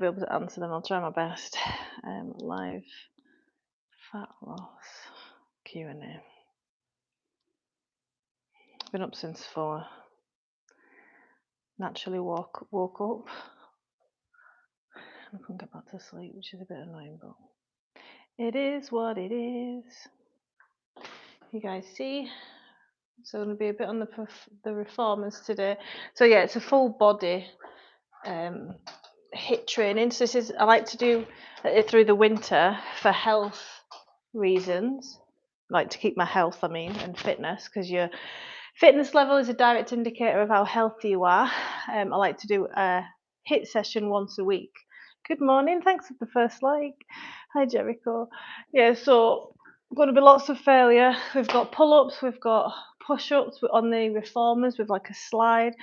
be able to answer them. I'll try my best. Live fat loss Q&A. Been up since 4. Naturally woke up. I couldn't get back to sleep, which is a bit annoying, but it is what it is. You guys see? So I'm going to be a bit on the reformers today. So yeah, it's a full body HIIT training. So this is, I like to do it through the winter for health reasons. I like to keep my health, and fitness, because your fitness level is a direct indicator of how healthy you are. I like to do a HIIT session once a week. Good morning, thanks for the first like. Hi Jericho. Yeah, so going to be lots of failure. We've got pull-ups, we've got push-ups on the reformers with like a slide.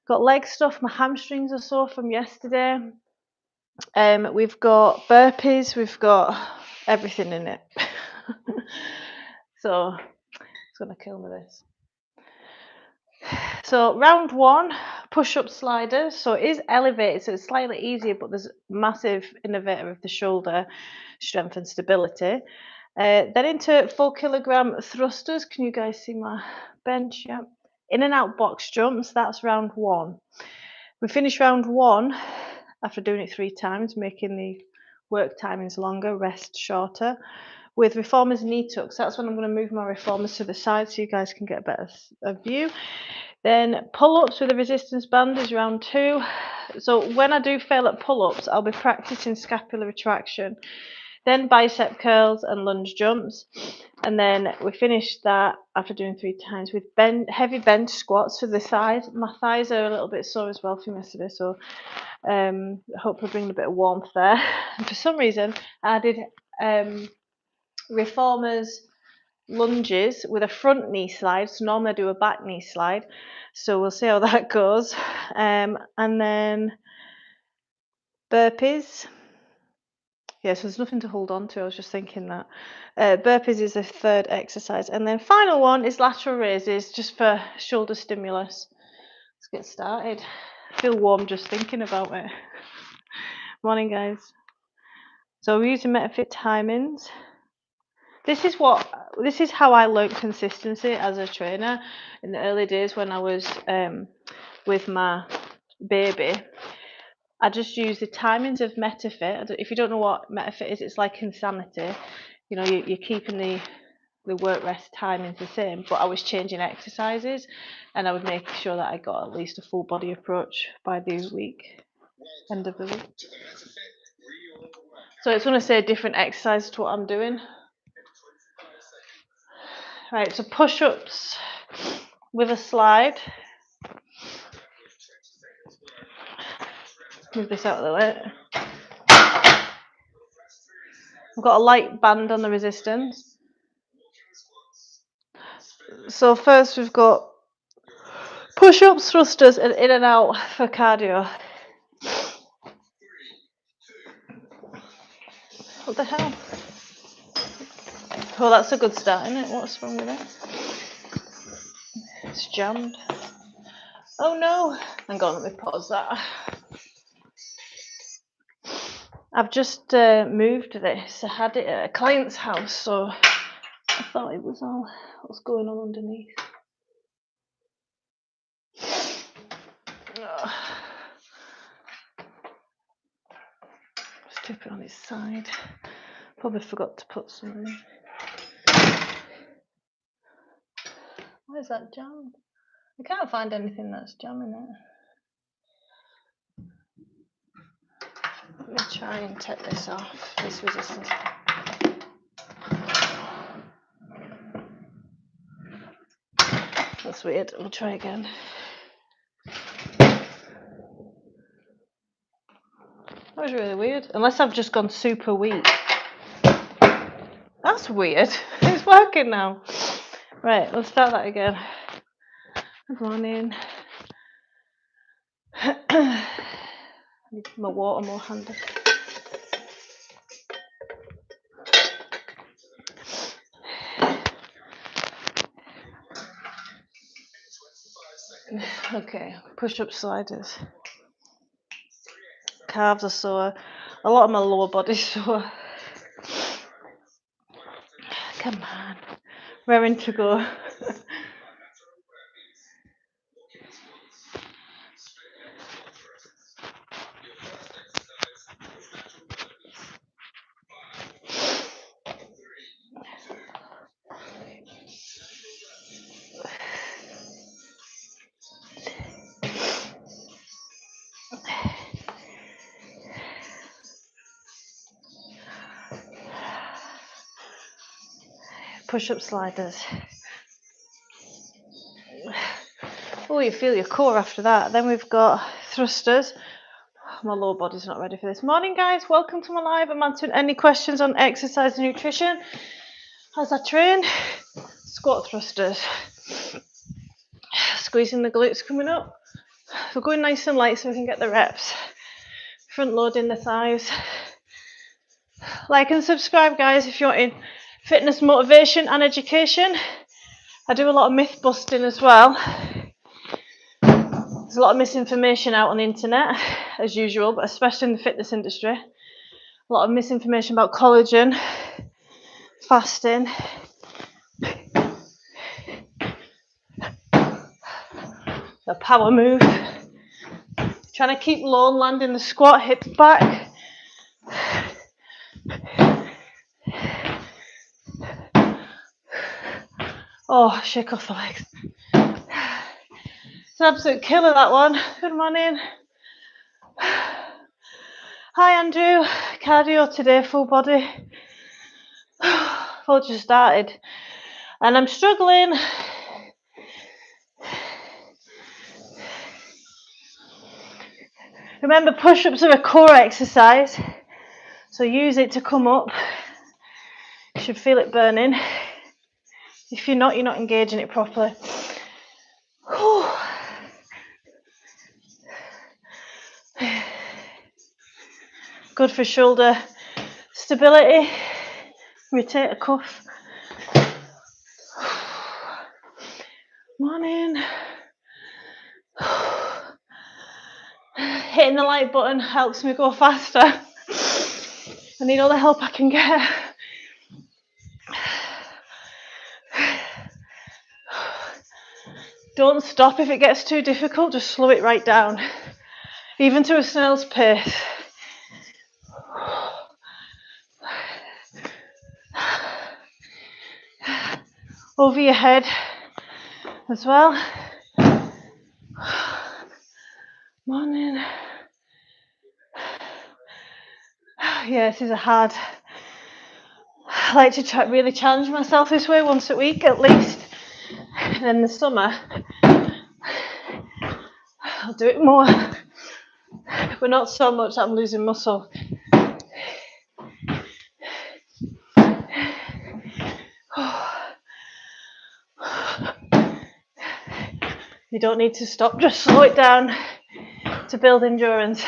Got leg stuff, my hamstrings are sore from yesterday. We've got burpees, we've got everything in it. So it's gonna kill me this. So round 1, push-up sliders. So it is elevated, so it's slightly easier, but there's massive innervator of the shoulder strength and stability. Then into 4 kilogram thrusters. Can you guys see my bench? Yeah. In and out box jumps. That's round 1. We finish round 1 after doing it 3 times, making the work timings longer, rest shorter, with reformers knee tucks. That's when I'm going to move my reformers to the side so you guys can get a better view. Then pull-ups with a resistance band is round 2. So when I do fail at pull-ups, I'll be practicing scapular retraction. Then bicep curls and lunge jumps. And then we finish that after doing 3 times with heavy bench squats for the thighs. My thighs are a little bit sore as well from yesterday, so hopefully bring a bit of warmth there. And for some reason, I did reformers lunges with a front knee slide. So normally I do a back knee slide. So we'll see how that goes. And then burpees. Yeah, so there's nothing to hold on to. I was just thinking that. Burpees is the 3rd exercise. And then final one is lateral raises, just for shoulder stimulus. Let's get started. I feel warm just thinking about it. Morning, guys. So we're using MetaFit timings. This is how I learned consistency as a trainer in the early days when I was with my baby. I just use the timings of MetaFit. If you don't know what MetaFit is, it's like Insanity. You know, you're keeping the work rest timings the same, but I was changing exercises and I would make sure that I got at least a full body approach by the week, end of the week. So it's going to say a different exercise to what I'm doing. Right, so push-ups with a slide. Move this out of the way. I've got a light band on the resistance. So first we've got push-ups, thrusters, and in and out for cardio. What the hell? Oh, that's a good start, isn't it? What's wrong with it? It's jammed. Oh no! Hang on, let me pause that. I've just moved this. I had it at a client's house, so I thought it was all what's going on underneath. Oh. Stick it on its side. Probably forgot to put some in. Why is that jammed? I can't find anything that's jamming it. Let me try and take this off, this resistance. That's weird. We'll try again. That was really weird. Unless I've just gone super weak. That's weird. It's working now. Right, let's start that again. Good morning. Need my water more handy. Okay, push-up sliders. calves are sore. A lot of my lower body's sore. Come on. Raring to go. Push-up sliders. Oh, you feel your core after that. Then we've got thrusters. My lower body's not ready for this. Morning, guys. Welcome to my live. I'm answering any questions on exercise and nutrition as I train. Squat thrusters. Squeezing the glutes coming up. We're going nice and light so we can get the reps. Front loading the thighs. Like and subscribe, guys, if you're in fitness, motivation and education. I do a lot of myth busting as well. There's a lot of misinformation out on the internet, as usual, but especially in the fitness industry. A lot of misinformation about collagen, fasting. The power move. Trying to keep low and landing the squat, hips back. Oh, shake off the legs. It's an absolute killer, that one. Good morning. Hi, Andrew. Cardio today, full body. Full just started. And I'm struggling. Remember, push-ups are a core exercise. So use it to come up. You should feel it burning. If you're not engaging it properly. Good for shoulder stability. Rotate a cuff. Morning. Hitting the like button helps me go faster. I need all the help I can get. Don't stop if it gets too difficult, just slow it right down. Even to a snail's pace. Over your head as well. Morning. Yeah, this is a hard. I like to really challenge myself this way once a week at least. And in the summer, I'll do it more. But not so much that I'm losing muscle. You don't need to stop, just slow it down to build endurance.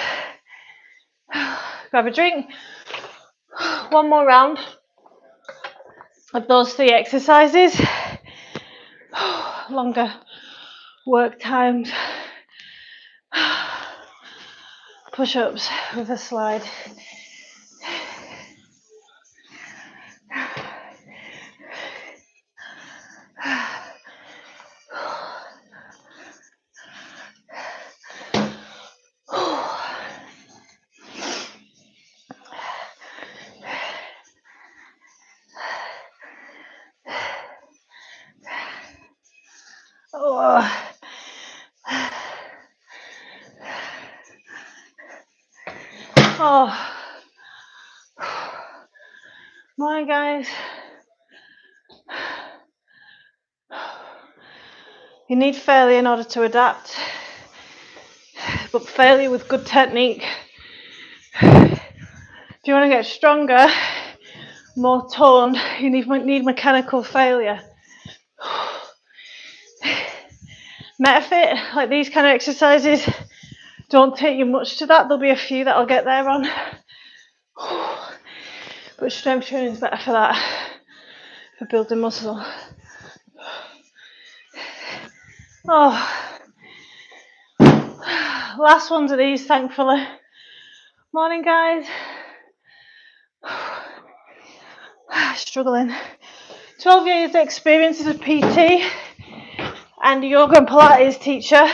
Grab a drink. One more round of those 3 exercises. Longer work times. Push-ups with a slide. Oh. Morning, guys. You need failure in order to adapt, but failure with good technique. If you want to get stronger, more toned, you need mechanical failure. MetaFit, like these kind of exercises, don't take you much to that. There'll be a few that I'll get there on. But strength training is better for that, for building muscle. Oh, last ones of these, thankfully. Morning, guys. Struggling. 12 years experience as a PT and a yoga and Pilates teacher,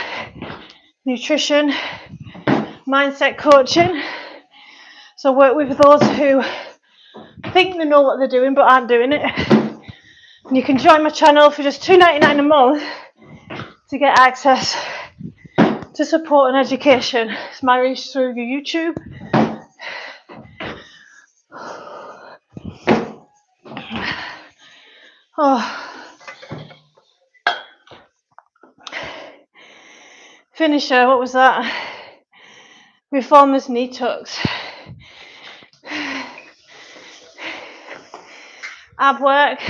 nutrition, mindset coaching. So I work with those who think they know what they're doing but aren't doing it. And you can join my channel for just $2.99 a month to get access to support and education. It's my reach through your YouTube. Finisher, what was that? Reformers knee tucks. Ab work.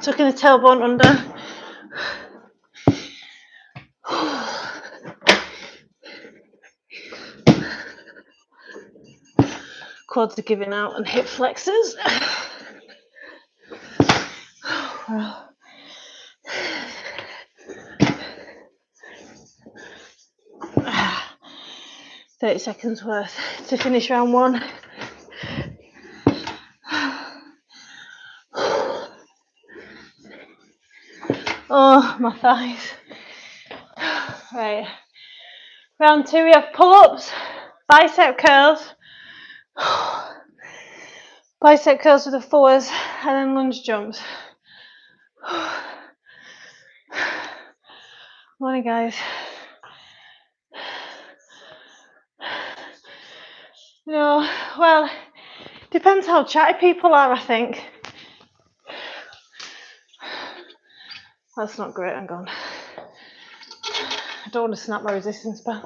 Tucking the tailbone under. Quads are giving out and hip flexors. 30 seconds worth to finish round one. Oh, my thighs. Right. Round two, we have pull-ups, bicep curls, bicep curls with the forwards, and then lunge jumps. Morning, guys. Well, depends how chatty people are, I think. That's not great, I'm gone. I don't want to snap my resistance band.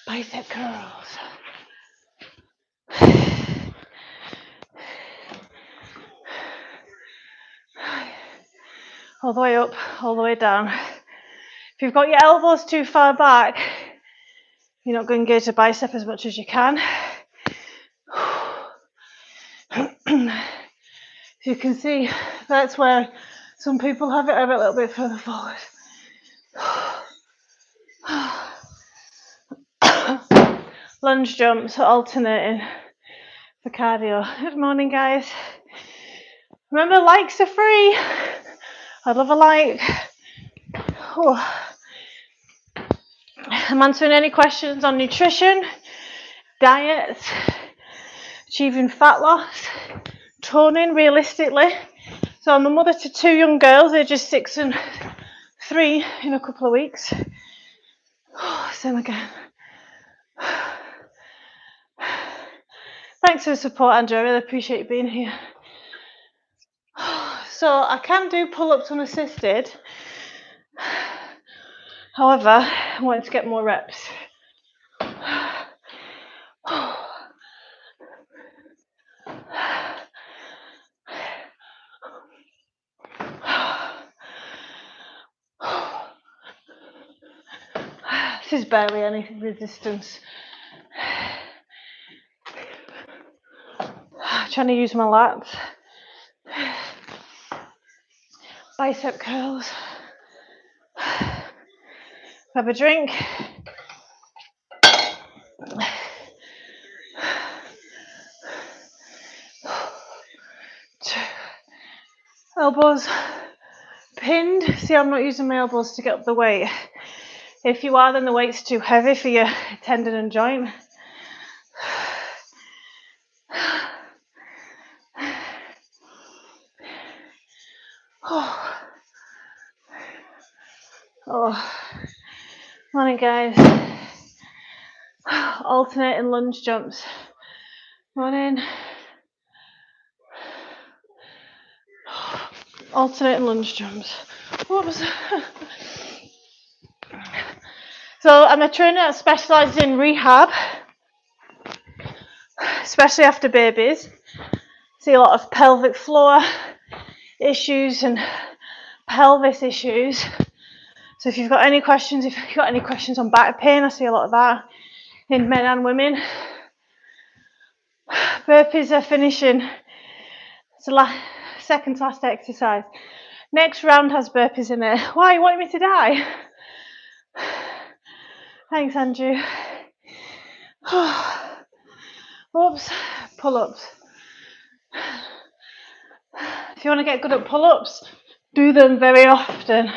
Bicep curls. All the way up, all the way down. If you've got your elbows too far back, you're not going to engage the bicep as much as you can. You can see that's where some people have it a little bit further forward. Lunge jumps, alternating for cardio. Good morning, guys. Remember, likes are free. I'd love a like. I'm answering any questions on nutrition, diets, achieving fat loss, toning realistically. So I'm a mother to two young girls, ages 6 and 3 in a couple of weeks. Same again. Thanks for the support, Andrew. I really appreciate you being here. So I can do pull-ups unassisted. However, I wanted to get more reps. This is barely any resistance. Trying to use my lats. Bicep curls. Grab a drink. Elbows pinned. See, I'm not using my elbows to get up the weight. If you are, then the weight's too heavy for your tendon and joint. Morning, guys. Alternating lunge jumps. Morning. Alternating lunge jumps. What was that? So I'm a trainer that specialises in rehab, especially after babies. See a lot of pelvic floor issues and pelvis issues. So if you've got any questions, on back pain, I see a lot of that in men and women. Burpees are finishing. It's the second to last exercise. Next round has burpees in it. Why, you wanting me to die? Thanks, Andrew. Oops, pull-ups. If you want to get good at pull-ups, do them very often.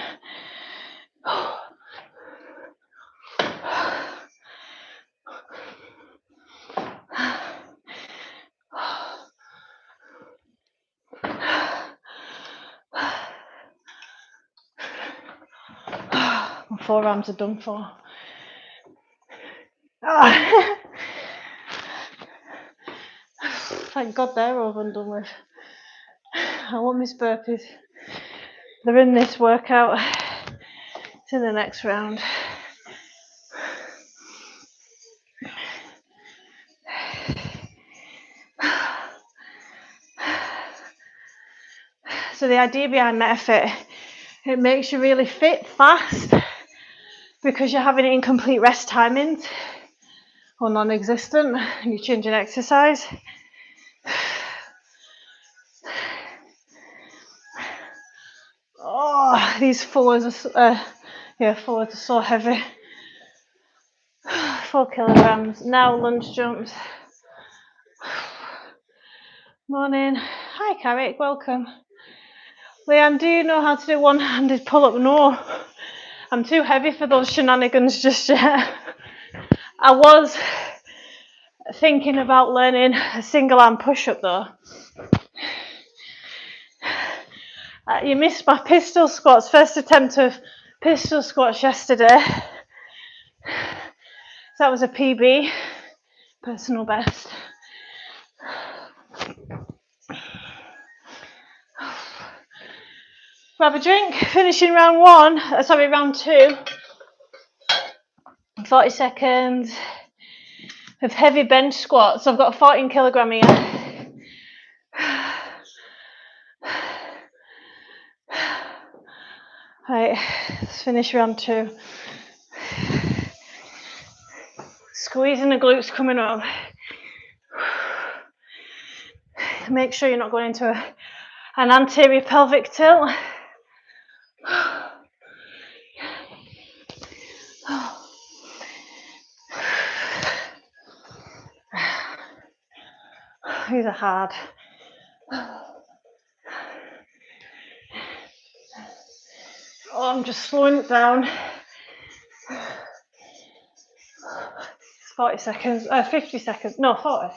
My forearms are done for. Thank God they're over and done with. I want these burpees. They're in this workout. It's in the next round. So the idea behind MetaFit, it makes you really fit fast because you're having incomplete rest timings or non-existent and you're changing exercise. Oh, these forwards are so heavy. 4 kilograms. Now lunge jumps. Morning. Hi Carrick, welcome. Leanne, do you know how to do one-handed pull-up? No, I'm too heavy for those shenanigans just yet. I was thinking about learning a single-arm push-up though. You missed my pistol squats. First attempt of pistol squats yesterday. So that was a PB, personal best. Grab a drink, finishing round 2. 40 seconds of heavy bench squats. I've got a 14 kilogram here. Right, let's finish round 2. Squeezing the glutes coming up. Make sure you're not going into an anterior pelvic tilt. These are hard. Oh, I'm just slowing it down. 40 seconds, 50 seconds, no, 40.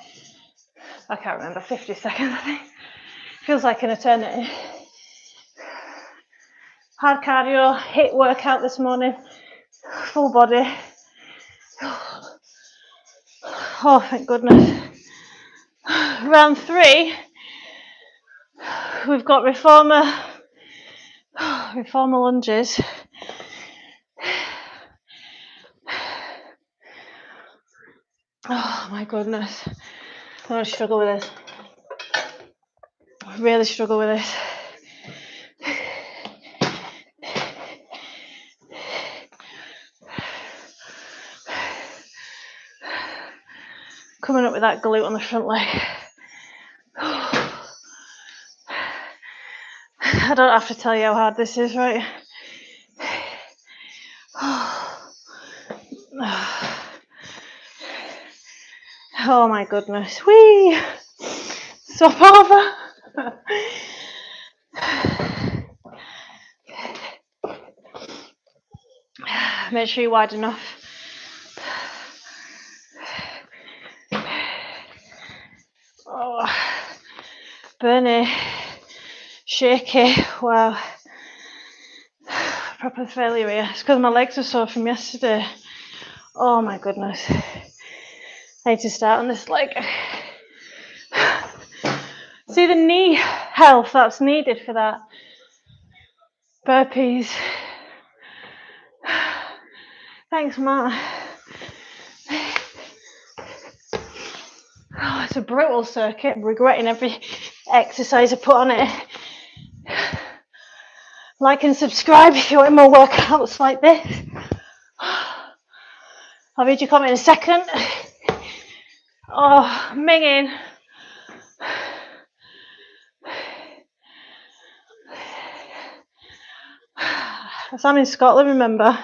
I can't remember, 50 seconds, I think. Feels like an eternity. Hard cardio, HIIT workout this morning, full body. Oh, thank goodness. Round 3, we've got reformer lunges. Oh my goodness. I really struggle with this. I really struggle with this. Coming up with that glute on the front leg. I don't have to tell you how hard this is, right? Oh my goodness. Whee! Stop over. Make sure you're wide enough. Oh, burny, shaky. Wow. Proper failure here. It's because my legs are sore from yesterday. Oh my goodness. I need to start on this leg. See the knee health that's needed for that. Burpees. Thanks, Matt. Oh, it's a brutal circuit. I'm regretting every exercise I put on it. Like and subscribe if you want more workouts like this. I'll read your comment in a second. Oh, minging. So I'm in Scotland, remember.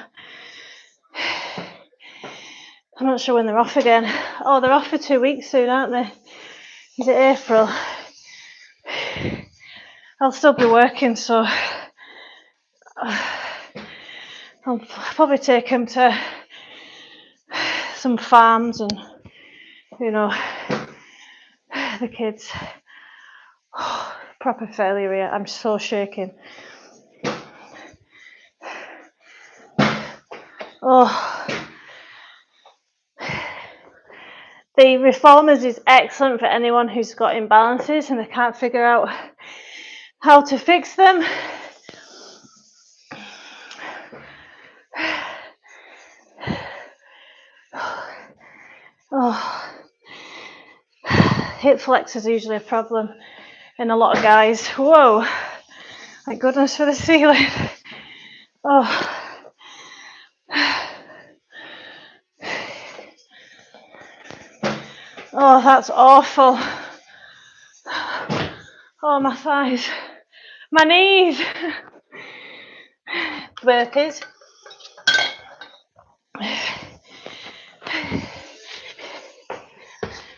I'm not sure when they're off again. Oh, they're off for 2 weeks soon, aren't they? Is it April? I'll still be working, so I'll probably take them to some farms and, you know, the kids. Oh, proper failure here. I'm so shaking. Oh, the Reformers is excellent for anyone who's got imbalances and they can't figure out how to fix them. Oh, hip flex is usually a problem in a lot of guys. Whoa, thank goodness for the ceiling. Oh. Oh, that's awful. Oh, my thighs. My knees. Burpees.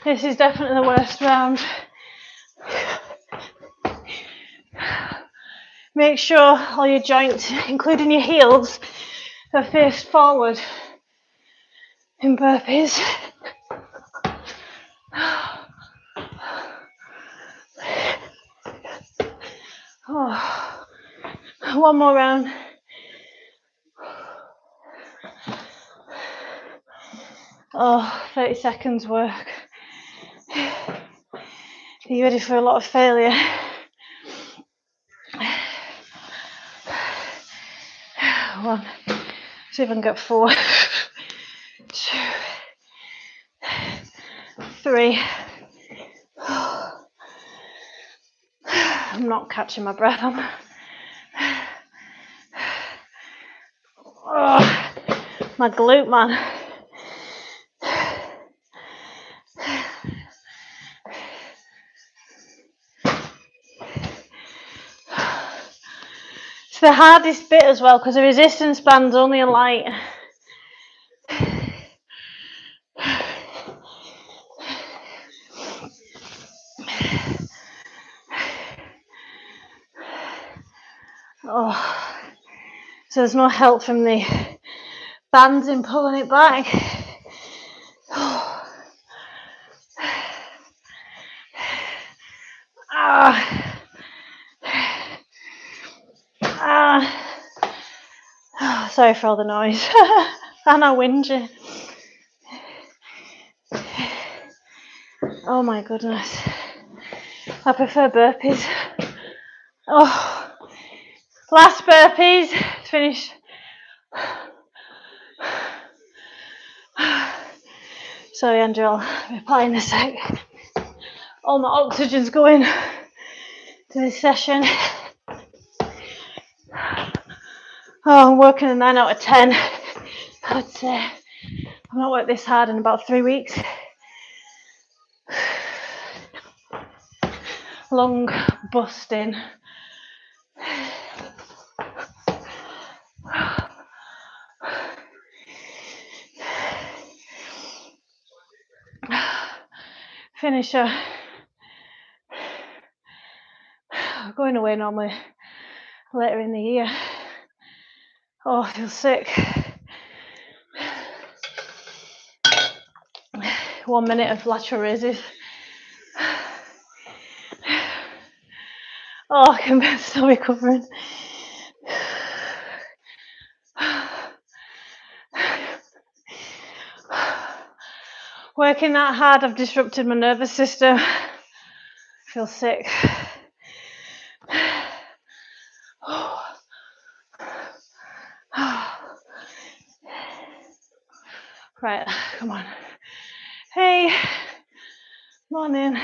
This is definitely the worst round. Make sure all your joints, including your heels, are faced forward in burpees. Oh, one more round. Oh, 30 seconds work. Are you ready for a lot of failure? One. See if I can get 4. 2. 3. I'm not catching my breath. Oh, my glute, man. It's the hardest bit as well because the resistance band's only a light. Oh, so there's no help from the bands in pulling it back. Oh. Oh, sorry for all the noise. And I whinge. Oh my goodness. I prefer burpees. Oh, last burpees. Finish. Sorry, Andrew, I'll reply in a sec. All my oxygen's going to this session. Oh, I'm working a 9 out of 10. I'd say I've not worked this hard in about 3 weeks. Lung busting. Finisher. Going away normally later in the year. Oh, I feel sick. 1 minute of lateral raises. Oh, I can still recovering. Working that hard, I've disrupted my nervous system. I feel sick. Right, come on. Hey, morning.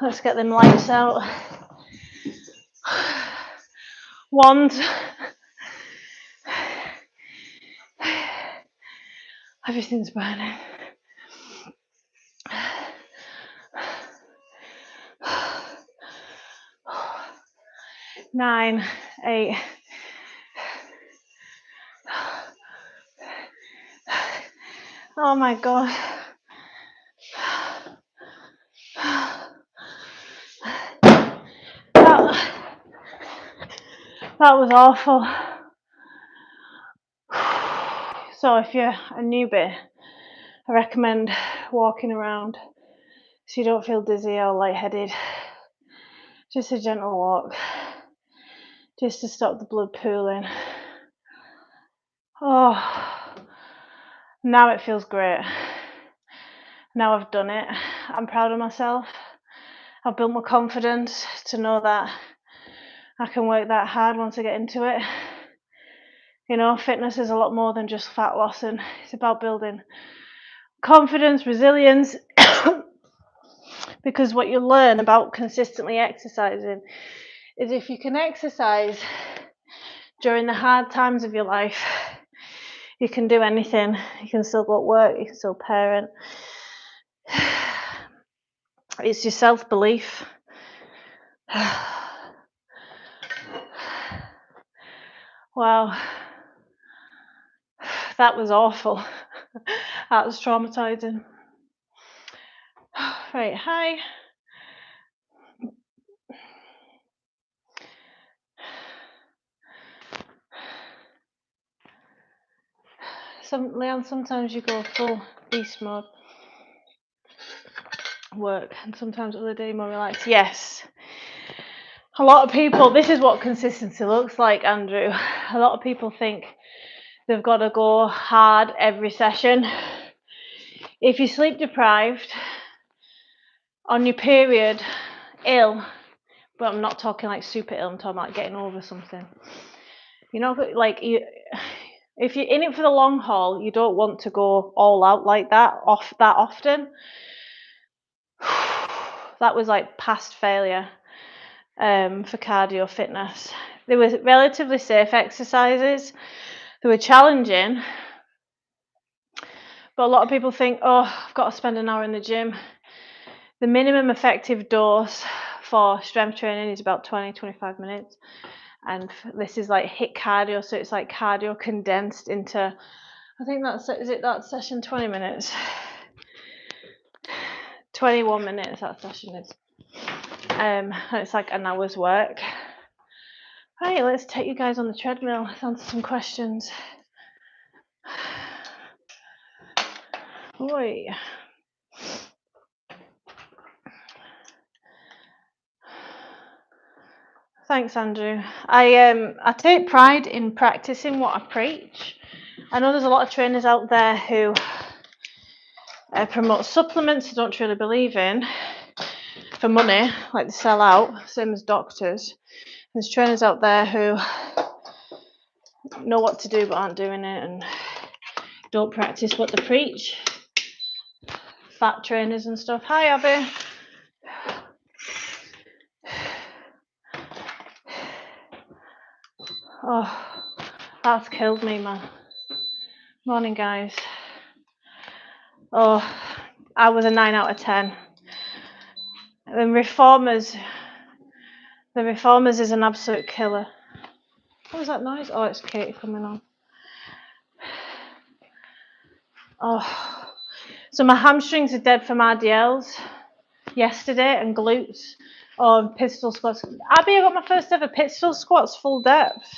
Let's get them lights out. Wand. Everything's burning. 9, 8. Oh my God. That was awful. So if you're a newbie, I recommend walking around so you don't feel dizzy or lightheaded. Just a gentle walk, just to stop the blood pooling. Oh, now it feels great. Now I've done it. I'm proud of myself. I've built my confidence to know that I can work that hard once I get into it. You know, fitness is a lot more than just fat loss, and it's about building confidence, resilience, because what you learn about consistently exercising is if you can exercise during the hard times of your life, you can do anything. You can still go to work, you can still parent. It's your self-belief. Wow, that was awful. That was traumatizing. Right, hi. Leanne, sometimes you go full beast mode, work, and sometimes other day more relaxed. Yes. A lot of people, this is what consistency looks like, Andrew. A lot of people think they've got to go hard every session. If you're sleep deprived, on your period, ill, but I'm not talking like super ill, I'm talking about getting over something. You know, like if you're in it for the long haul, you don't want to go all out like that often. That was like past failure for cardio fitness. They were relatively safe exercises. They were challenging, but a lot of people think, oh, I've got to spend an hour in the gym. The minimum effective dose for strength training is about 20-25 minutes. And this is like HIIT cardio, so it's like cardio condensed into, I think that session 20 minutes? 21 minutes that session is. And it's like an hour's work. Right, let's take you guys on the treadmill. Let's answer some questions. Oi. Thanks, Andrew. I take pride in practicing what I preach. I know there's a lot of trainers out there who promote supplements they don't truly believe in for money, like they sell out, same as doctors. There's trainers out there who know what to do but aren't doing it and don't practice what they preach. Fat trainers and stuff. Hi, Abby. Oh, that's killed me, man. Morning, guys. Oh, I was a 9 out of 10. The Reformers is an absolute killer. What was that noise? Oh, it's Katie coming on. Oh, so my hamstrings are dead from RDLs yesterday and glutes. Oh, pistol squats. Abby, I got my first ever pistol squats full depth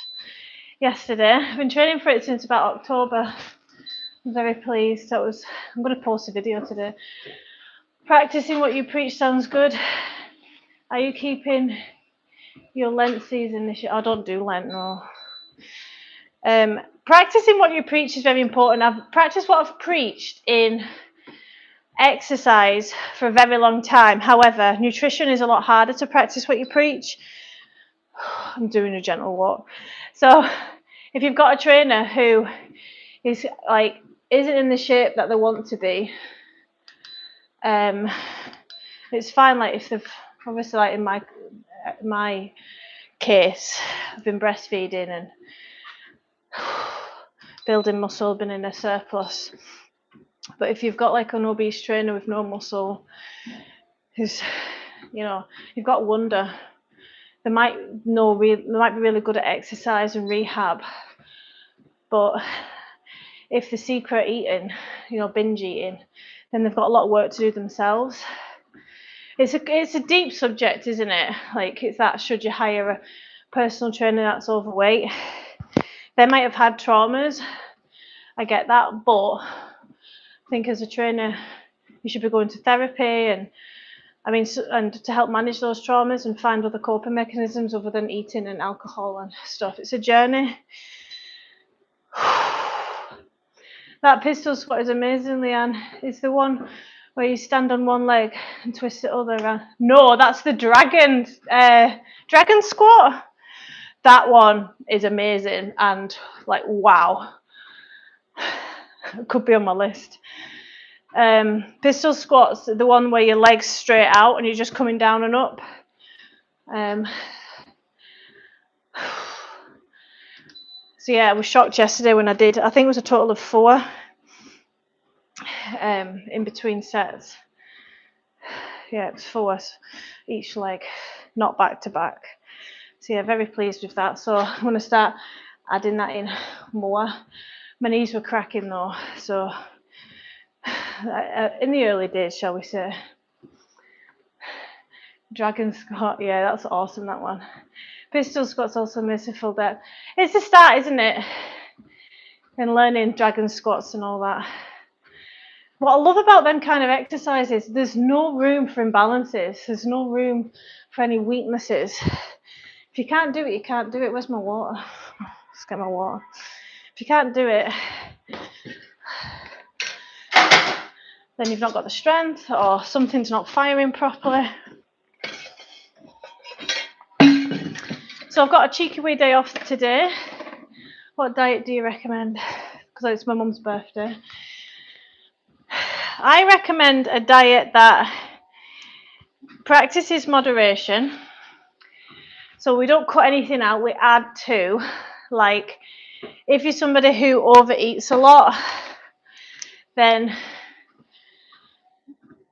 yesterday. I've been training for it since about October. I'm very pleased. I'm going to post a video today. Practicing what you preach sounds good. Are you keeping your Lent season this year? I don't do Lent, no. Practicing what you preach is very important. I've practiced what I've preached in exercise for a very long time. However, nutrition is a lot harder to practice what you preach. I'm doing a gentle walk. So if you've got a trainer who is like isn't in the shape that they want to be, it's fine. Like if they've Obviously, like in my case, I've been breastfeeding and building muscle, been in a surplus. But if you've got like an obese trainer with no muscle, who's, you know, you've got to wonder. They might be really good at exercise and rehab, but if the secret eating, you know, binge eating, then they've got a lot of work to do themselves. It's a deep subject, isn't it? Like, it's that, should you hire a personal trainer that's overweight? They might have had traumas, I get that, but I think as a trainer, you should be going to therapy and to help manage those traumas and find other coping mechanisms other than eating and alcohol and stuff. It's a journey. That pistol squat is amazing, Leanne. It's the one where you stand on one leg and twist the other around. No, that's the dragon squat. That one is amazing and like, wow. It could be on my list. Pistol squats, the one where your legs straight out and you're just coming down and up. So yeah, I was shocked yesterday when I did. I think it was a total of 4 in between sets. Yeah, it was 4 each leg, not back to back. So yeah, very pleased with that. So I'm going to start adding that in more. My knees were cracking though, so in the early days, shall we say. Dragon squat, yeah, that's awesome, that one. Pistol squat's also merciful depth. It's a start, isn't it? In learning dragon squats and all that. What I love about them kind of exercises, there's no room for imbalances. There's no room for any weaknesses. If you can't do it, you can't do it. Where's my water? Let's get my water. If you can't do it, then you've not got the strength or something's not firing properly. So I've got a cheeky wee day off today. What diet do you recommend? Because it's my mum's birthday. I recommend a diet that practices moderation. So we don't cut anything out, we add to. Like, if you're somebody who overeats a lot, then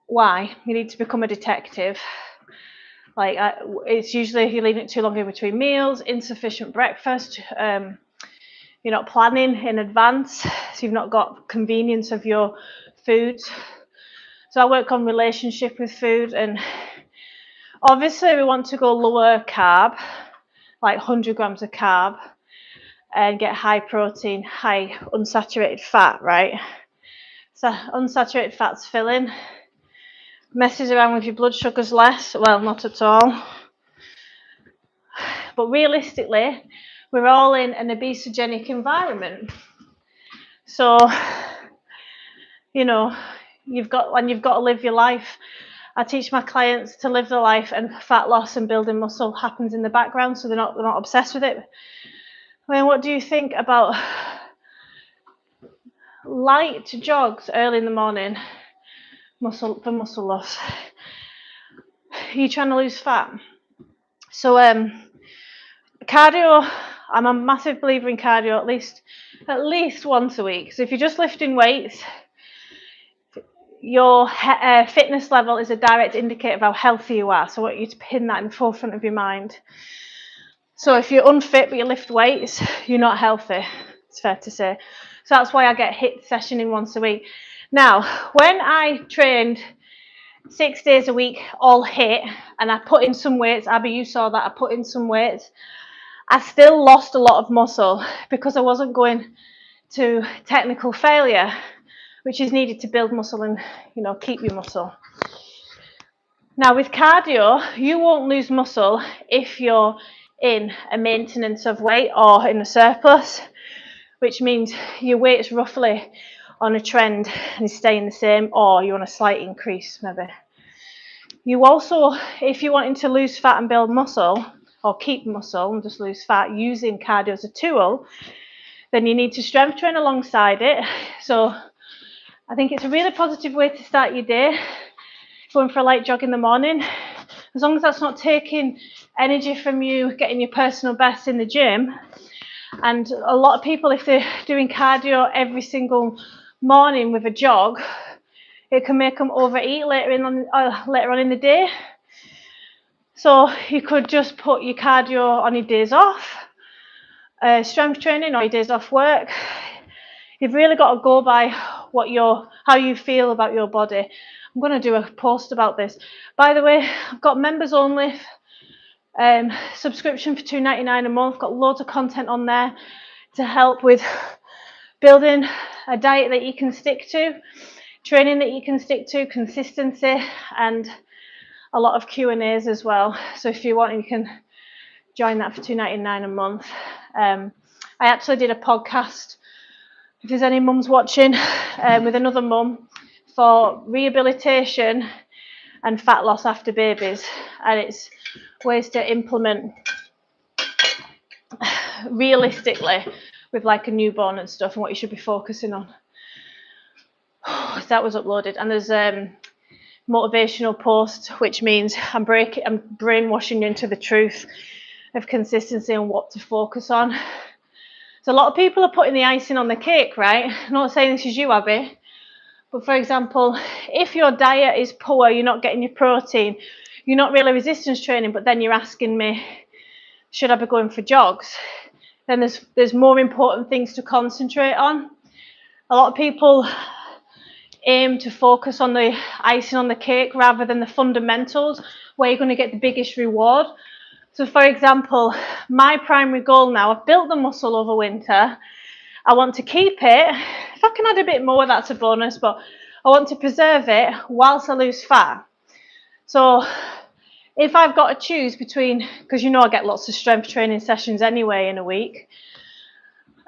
why? You need to become a detective. Like, it's usually if you're leaving it too long in between meals, insufficient breakfast, you're not planning in advance, so you've not got convenience of your foods. So I work on relationship with food, and obviously we want to go lower carb, like 100 grams of carb, and get high protein, high unsaturated fat, right? So unsaturated fat's filling. Messes around with your blood sugars less? Well, not at all. But realistically, we're all in an obesogenic environment. So, you know, you've got to live your life. I teach my clients to live their life, and fat loss and building muscle happens in the background, so they're not obsessed with it. I mean, what do you think about light jogs early in the morning, muscle loss? Are you trying to lose fat? So cardio, I'm a massive believer in cardio at least once a week. So if you're just lifting weights, your fitness level is a direct indicator of how healthy you are. So I want you to pin that in the forefront of your mind. So if you're unfit but you lift weights, you're not healthy. It's fair to say. So that's why I get HIIT session in once a week. Now, when I trained 6 days a week, all HIIT, and I put in some weights, Abby, you saw that I put in some weights, I still lost a lot of muscle because I wasn't going to technical failure, which is needed to build muscle and, you know, keep your muscle. Now with cardio, you won't lose muscle if you're in a maintenance of weight or in a surplus, which means your weight's roughly on a trend and is staying the same, or you're on a slight increase maybe. You also, if you're wanting to lose fat and build muscle, or keep muscle and just lose fat using cardio as a tool, then you need to strength train alongside it. So I think it's a really positive way to start your day, going for a light jog in the morning, As long as that's not taking energy from you, getting your personal best in the gym. And a lot of people, if they're doing cardio every single morning with a jog, it can make them overeat later on in the day. So you could just put your cardio on your days off, strength training on your days off work. You've really got to go by how you feel about your body. I'm going to do a post about this. By the way, I've got members only subscription for $2.99 a month. Got loads of content on there to help with building a diet that you can stick to, training that you can stick to, consistency, and a lot of Q&As as well. So if you want, you can join that for $2.99 a month. I actually did a podcast, if there's any mums watching, with another mum for rehabilitation and fat loss after babies, and it's ways to implement realistically with like a newborn and stuff, and what you should be focusing on. That was uploaded, and there's motivational post, which means I'm brainwashing you into the truth of consistency and what to focus on. So a lot of people are putting the icing on the cake, right? I'm not saying this is you, Abby, but for example, if your diet is poor, you're not getting your protein, you're not really resistance training, but then you're asking me, should I be going for jogs? Then there's more important things to concentrate on. A lot of people aim to focus on the icing on the cake rather than the fundamentals, where you're going to get the biggest reward. So for example, my primary goal now, I've built the muscle over winter. I want to keep it. If I can add a bit more, that's a bonus, but I want to preserve it whilst I lose fat. So if I've got to choose between, because you know I get lots of strength training sessions anyway in a week.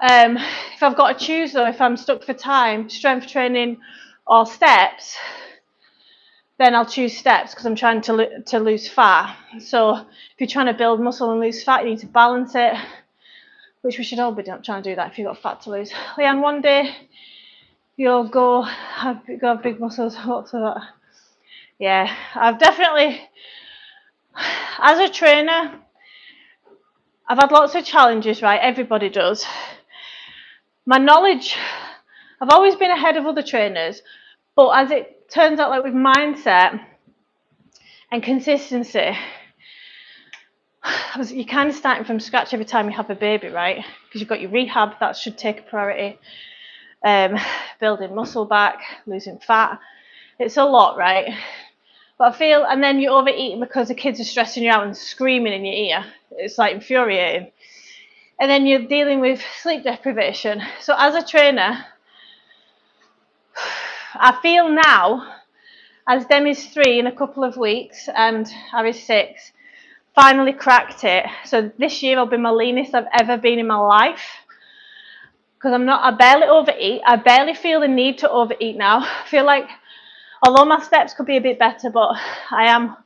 If I've got to choose though, if I'm stuck for time, strength training or steps, then I'll choose steps because I'm trying to lose fat. So if you're trying to build muscle and lose fat, you need to balance it, which we should all be trying to do that if you've got fat to lose. Leanne, one day you'll go have big muscles. What's that? Yeah, I've definitely, as a trainer, I've had lots of challenges, right? Everybody does. My knowledge, I've always been ahead of other trainers, but as it turns out, like with mindset and consistency, you're kind of starting from scratch every time you have a baby, right? Because you've got your rehab, that should take a priority. Building muscle back, losing fat. It's a lot, right? But I feel, and then you're overeating because the kids are stressing you out and screaming in your ear. It's like infuriating. And then you're dealing with sleep deprivation. So as a trainer, I feel now, as Demi's 3 in a couple of weeks and Harry's 6, finally cracked it. So this year will be my leanest I've ever been in my life. Because I barely overeat. I barely feel the need to overeat now. I feel like, although my steps could be a bit better, but I am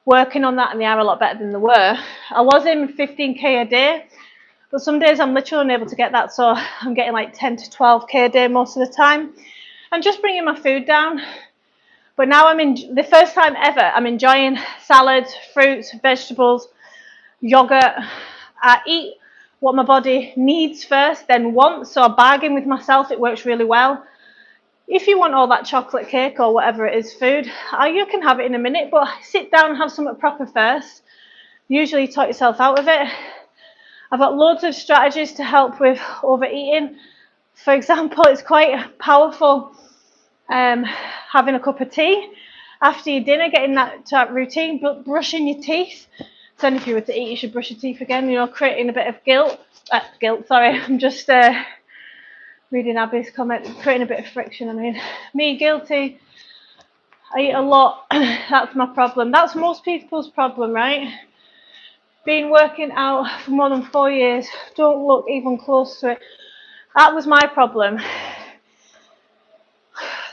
working on that and they are a lot better than they were. I was in 15k a day, but some days I'm literally unable to get that. So I'm getting like 10 to 12k a day most of the time. I'm just bringing my food down. But now the first time ever, I'm enjoying salads, fruits, vegetables, yogurt. I eat what my body needs first, then wants. So I bargain with myself. It works really well. If you want all that chocolate cake or whatever it is, food, you can have it in a minute, but sit down and have something proper first. Usually talk yourself out of it. I've got loads of strategies to help with overeating. For example, it's quite powerful having a cup of tea after your dinner, getting that routine, but brushing your teeth. So if you were to eat, you should brush your teeth again, creating a bit of guilt, I'm just reading Abby's comment, creating a bit of friction. Me guilty, I eat a lot, that's my problem. That's most people's problem, right? Been working out for more than 4 years, don't look even close to it. That was my problem.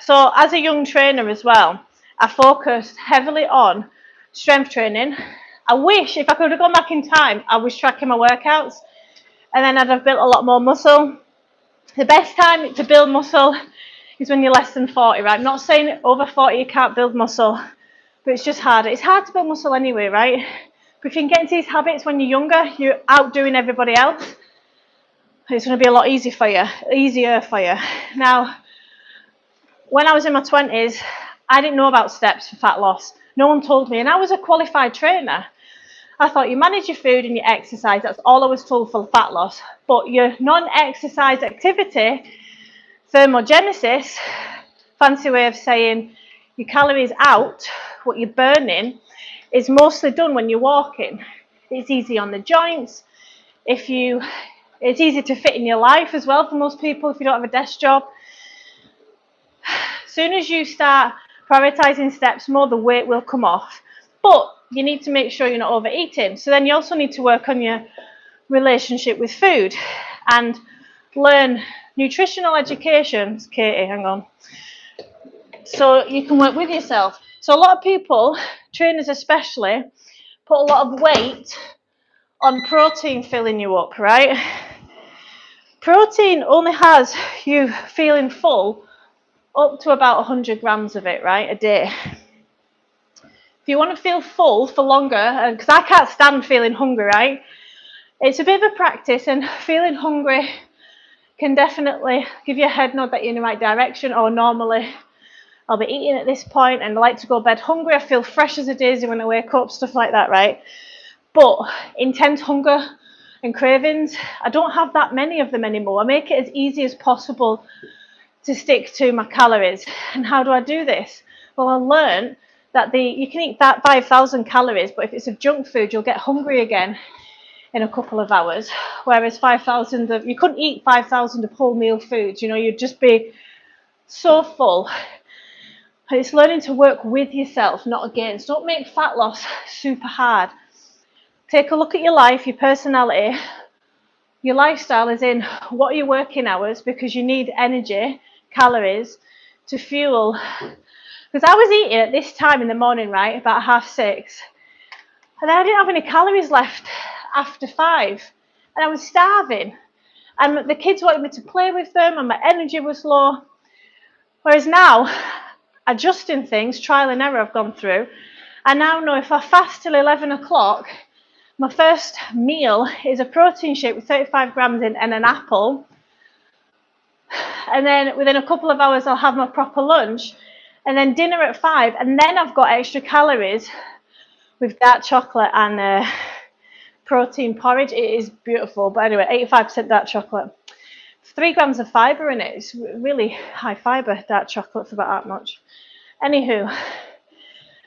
So as a young trainer as well, I focused heavily on strength training. I wish if I could have gone back in time, I was tracking my workouts and then I'd have built a lot more muscle. The best time to build muscle is when you're less than 40, right? I'm not saying over 40 you can't build muscle, but it's just harder. It's hard to build muscle anyway, right? But if you can get into these habits when you're younger, you're outdoing everybody else. It's going to be a lot easier for you. Now, when I was in my 20s, I didn't know about steps for fat loss. No one told me, and I was a qualified trainer. I thought you manage your food and your exercise. That's all I was told for fat loss. But your non-exercise activity, thermogenesis, fancy way of saying your calories out, what you're burning, is mostly done when you're walking. It's easy on the joints. It's easy to fit in your life as well for most people if you don't have a desk job. As soon as you start prioritizing steps more, the weight will come off. But you need to make sure you're not overeating. So then you also need to work on your relationship with food and learn nutritional education. Katie, hang on. So you can work with yourself. So a lot of people, trainers especially, put a lot of weight on protein filling you up, right? Protein only has you feeling full up to about 100 grams of it, right, a day. If you want to feel full for longer, because I can't stand feeling hungry, right? It's a bit of a practice, and feeling hungry can definitely give you a head nod that you're in the right direction, or normally I'll be eating at this point and I like to go to bed hungry. I feel fresh as a daisy when I wake up, stuff like that, right? But intense hunger and cravings, I don't have that many of them anymore. I make it as easy as possible to stick to my calories. And how do I do this? Well, I learned that you can eat that 5,000 calories, but if it's of junk food, you'll get hungry again in a couple of hours. Whereas 5,000 you couldn't eat 5,000 of whole meal foods. You'd just be so full. It's learning to work with yourself, not against. Don't make fat loss super hard. Take a look at your life, your personality. Your lifestyle is in what are your working hours, because you need energy, calories to fuel. Because I was eating at this time in the morning, right, about 6:30, and I didn't have any calories left after 5, and I was starving. And the kids wanted me to play with them, and my energy was low. Whereas now, adjusting things, trial and error I've gone through, I now know if I fast till 11 o'clock, my first meal is a protein shake with 35 grams in and an apple. And then within a couple of hours, I'll have my proper lunch. And then dinner at 5. And then I've got extra calories with dark chocolate and protein porridge. It is beautiful. But anyway, 85% dark chocolate. 3 grams of fibre in it. It's really high fibre, dark chocolate, for about that much. Anywho,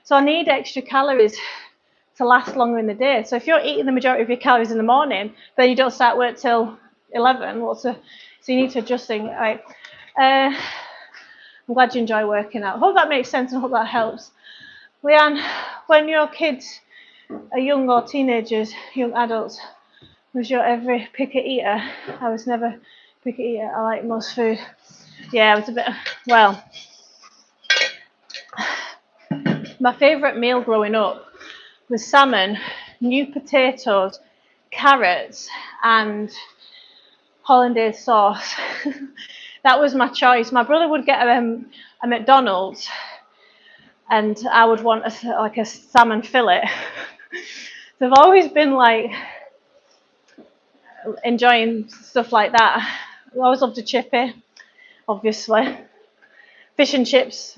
so I need extra calories to last longer in the day. So if you're eating the majority of your calories in the morning, then you don't start work till 11. So you need to adjust things. Right. I'm glad you enjoy working out. Hope that makes sense and hope that helps. Leanne, when your kids are young or teenagers, young adults, was your every picky eater? I was never a picky eater. I like most food. Yeah, I was a bit, well, my favourite meal growing up was salmon, new potatoes, carrots, and hollandaise sauce. That was my choice. My brother would get a McDonald's, and I would want a salmon fillet. So I've always been like enjoying stuff like that. I always loved a chippy, obviously. Fish and chips.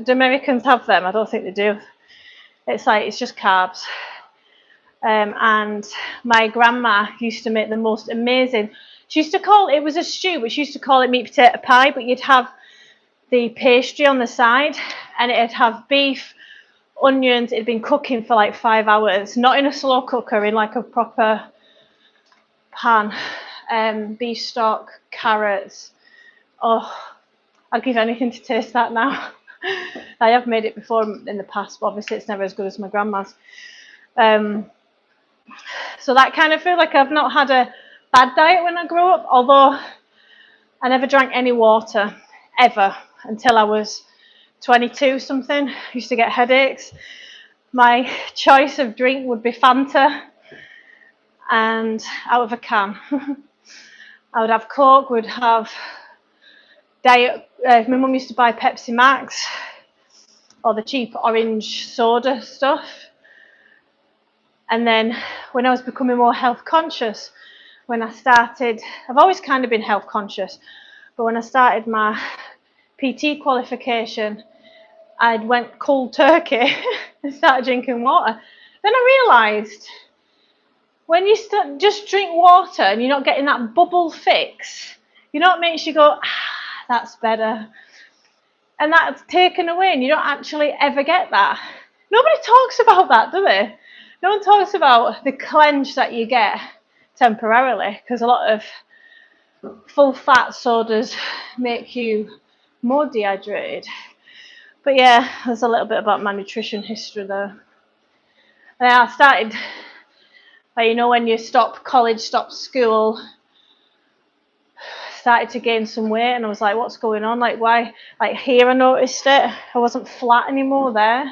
Do Americans have them? I don't think they do. It's just carbs. And my grandma used to make the most amazing. She used to call it was a stew, but she used to call it meat potato pie. But you'd have the pastry on the side, and it'd have beef, onions. It'd been cooking for like 5 hours, not in a slow cooker, in like a proper pan. Beef stock, carrots. Oh, I'd give anything to taste that now. I have made it before in the past, but obviously it's never as good as my grandma's. So that kind of feel like I've not had a bad diet when I grew up, although I never drank any water ever until I was 22 something. I used to get headaches. My choice of drink would be Fanta and out of a can. I would have Coke, would have Diet. My mum used to buy Pepsi Max. or the cheap orange soda stuff. And then when I was becoming more health conscious, when I started, I've always kind of been health conscious, but when I started my PT qualification, I went cold turkey and started drinking water. Then I realised when you just drink water and you're not getting that bubble fix, you know what makes you go, that's better. And that's taken away and you don't actually ever get that. Nobody talks about that, do they? No one talks about the clench that you get temporarily, because a lot of full fat sodas make you more dehydrated. But yeah, there's a little bit about my nutrition history there. And I started, you know, when you stop college, stop school, started to gain some weight, and I was like, what's going on? Like, why? Like here I noticed it. I wasn't flat anymore there,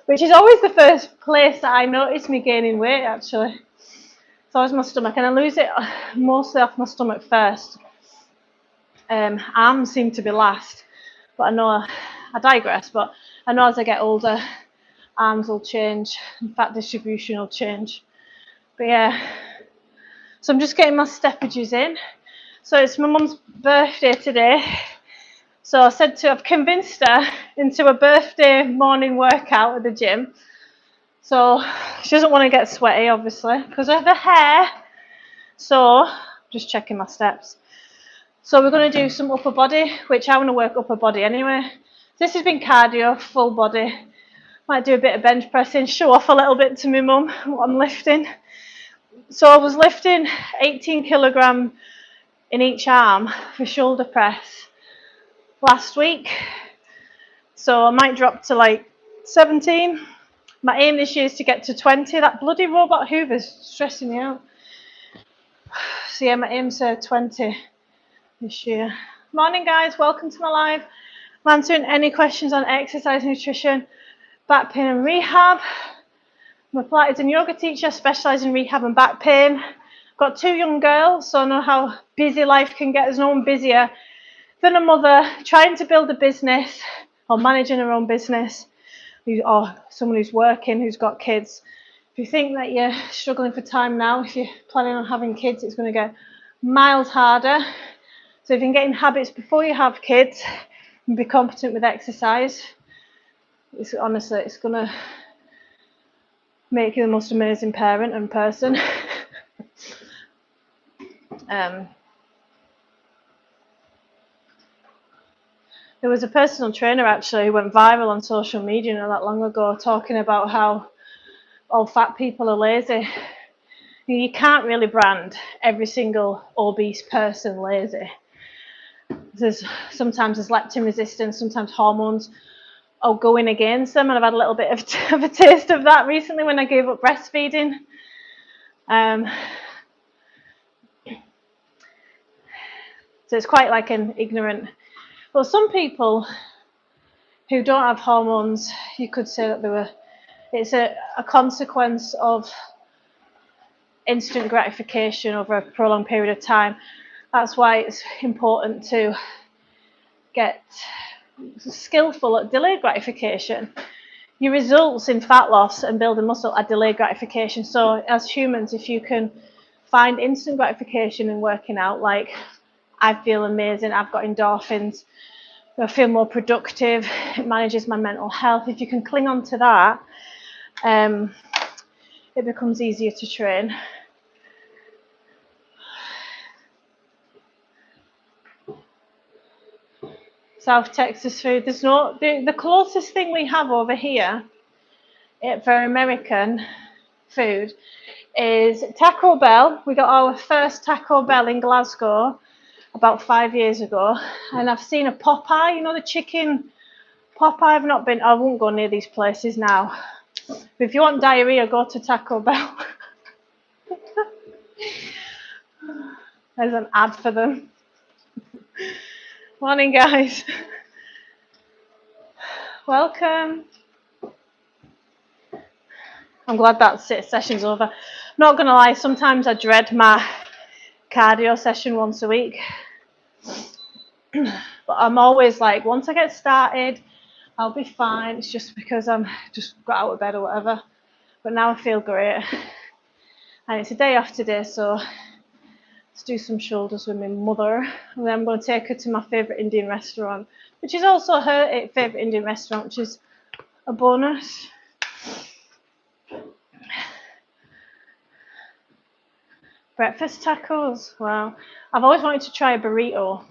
which is always the first place that I noticed me gaining weight, actually. So always my stomach, and I lose it mostly off my stomach first. Arms seem to be last, but I know, I digress, but I know as I get older, arms will change, and fat distribution will change. But yeah, so I'm just getting my steppages in. So it's my mum's birthday today. So I said I've convinced her into a birthday morning workout at the gym. So she doesn't want to get sweaty, obviously, because of her hair. So just checking my steps. So we're going to do some upper body, which I want to work upper body anyway. This has been cardio, full body. Might do a bit of bench pressing, show off a little bit to my mum what I'm lifting. So I was lifting 18 kilogram in each arm for shoulder press last week. So I might drop to like 17. My aim this year is to get to 20. That bloody robot Hoover's stressing me out. So yeah, my aim's 20 this year. Morning guys, welcome to my live. I'm answering any questions on exercise, nutrition, back pain and rehab. I'm a Pilates and yoga teacher, specialising in rehab and back pain. I've got 2 young girls, so I know how busy life can get. There's no one busier than a mother trying to build a business or managing her own business, or someone who's working, who's got kids. If you think that you're struggling for time now, if you're planning on having kids, it's going to get miles harder. So if you can get in habits before you have kids and be competent with exercise, it's going to make you the most amazing parent and person. There was a personal trainer actually who went viral on social media not that long ago, talking about how all fat people are lazy. You can't really brand every single obese person lazy. Sometimes there's leptin resistance, sometimes hormones are going against them, and I've had a little bit of a taste of that recently when I gave up breastfeeding. So it's quite like an ignorant. Well, some people who don't have hormones, you could say that it's a consequence of instant gratification over a prolonged period of time. That's why it's important to get skillful at delayed gratification. Your results in fat loss and building muscle are delayed gratification. So as humans, if you can find instant gratification in working out, like I feel amazing, I've got endorphins, I feel more productive, it manages my mental health. If you can cling on to that, it becomes easier to train. South Texas food. There's no the closest thing we have over here for American food is Taco Bell. We got our first Taco Bell in Glasgow about 5 years ago, and I've seen a Popeye. You know the chicken Popeye. I won't go near these places now. But if you want diarrhea, go to Taco Bell. There's an ad for them. Morning, guys. Welcome. I'm glad that session's over. Not gonna lie, sometimes I dread my cardio session once a week. But I'm always like, once I get started, I'll be fine. It's just because I'm just got out of bed or whatever. But now I feel great. And it's a day off today, so let's do some shoulders with my mother. And then I'm going to take her to my favourite Indian restaurant, which is also her favourite Indian restaurant, which is a bonus. Breakfast tacos. Wow. I've always wanted to try a burrito.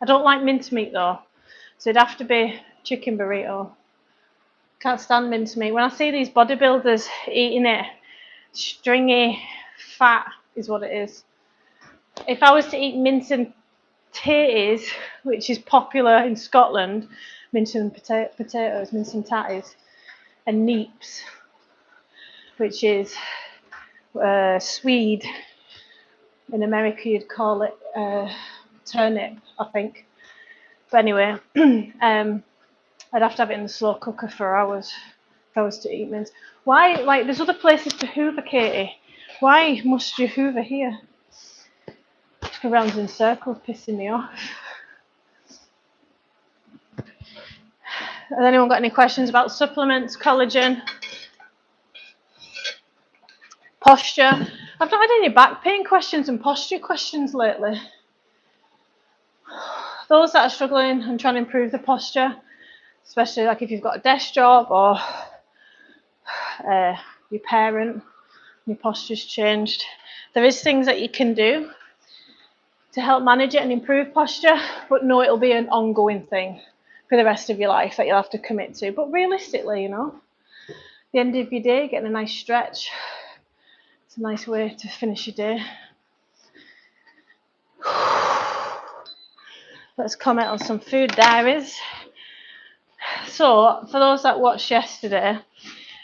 I don't like mincemeat though, so it'd have to be chicken burrito. Can't stand mincemeat. When I see these bodybuilders eating it, stringy fat is what it is. If I was to eat mince and tatties, which is popular in Scotland, mince and potatoes, mince and tatties, and neeps, which is Swede. In America, you'd call it turnip, I think. But anyway, I'd have to have it in the slow cooker for hours if I was to eat mince. Why? Like, there's other places to hoover, Katie. Why must you hoover here? Just go round in circles, pissing me off. Has anyone got any questions about supplements, collagen, posture? I've not had any back pain questions and posture questions lately. Those that are struggling and trying to improve the posture, especially like if you've got a desk job or your parent, your posture's changed, there is things that you can do to help manage it and improve posture, but no, it'll be an ongoing thing for the rest of your life that you'll have to commit to. But realistically, you know, at the end of your day, getting a nice stretch, it's a nice way to finish your day. Let's comment on some food diaries. So, for those that watched yesterday,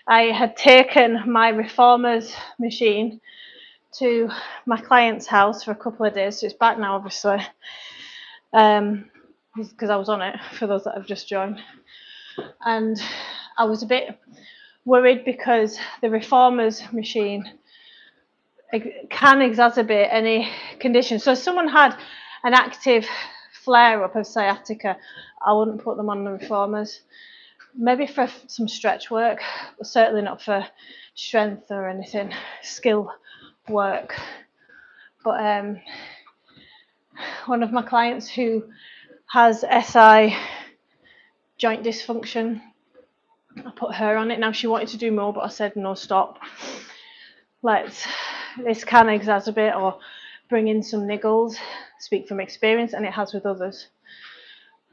I had taken my reformers machine to my client's house for a couple of days, so it's back now, obviously, because I was on it, for those that have just joined. And I was a bit worried because the reformers machine can exacerbate any condition. So if someone had an active flare-up of sciatica, I wouldn't put them on the reformers. Maybe for some stretch work, but certainly not for strength or anything, skill work. But one of my clients who has SI joint dysfunction, I put her on it. Now she wanted to do more, but I said no, stop. This can exacerbate or bring in some niggles, speak from experience, and it has with others.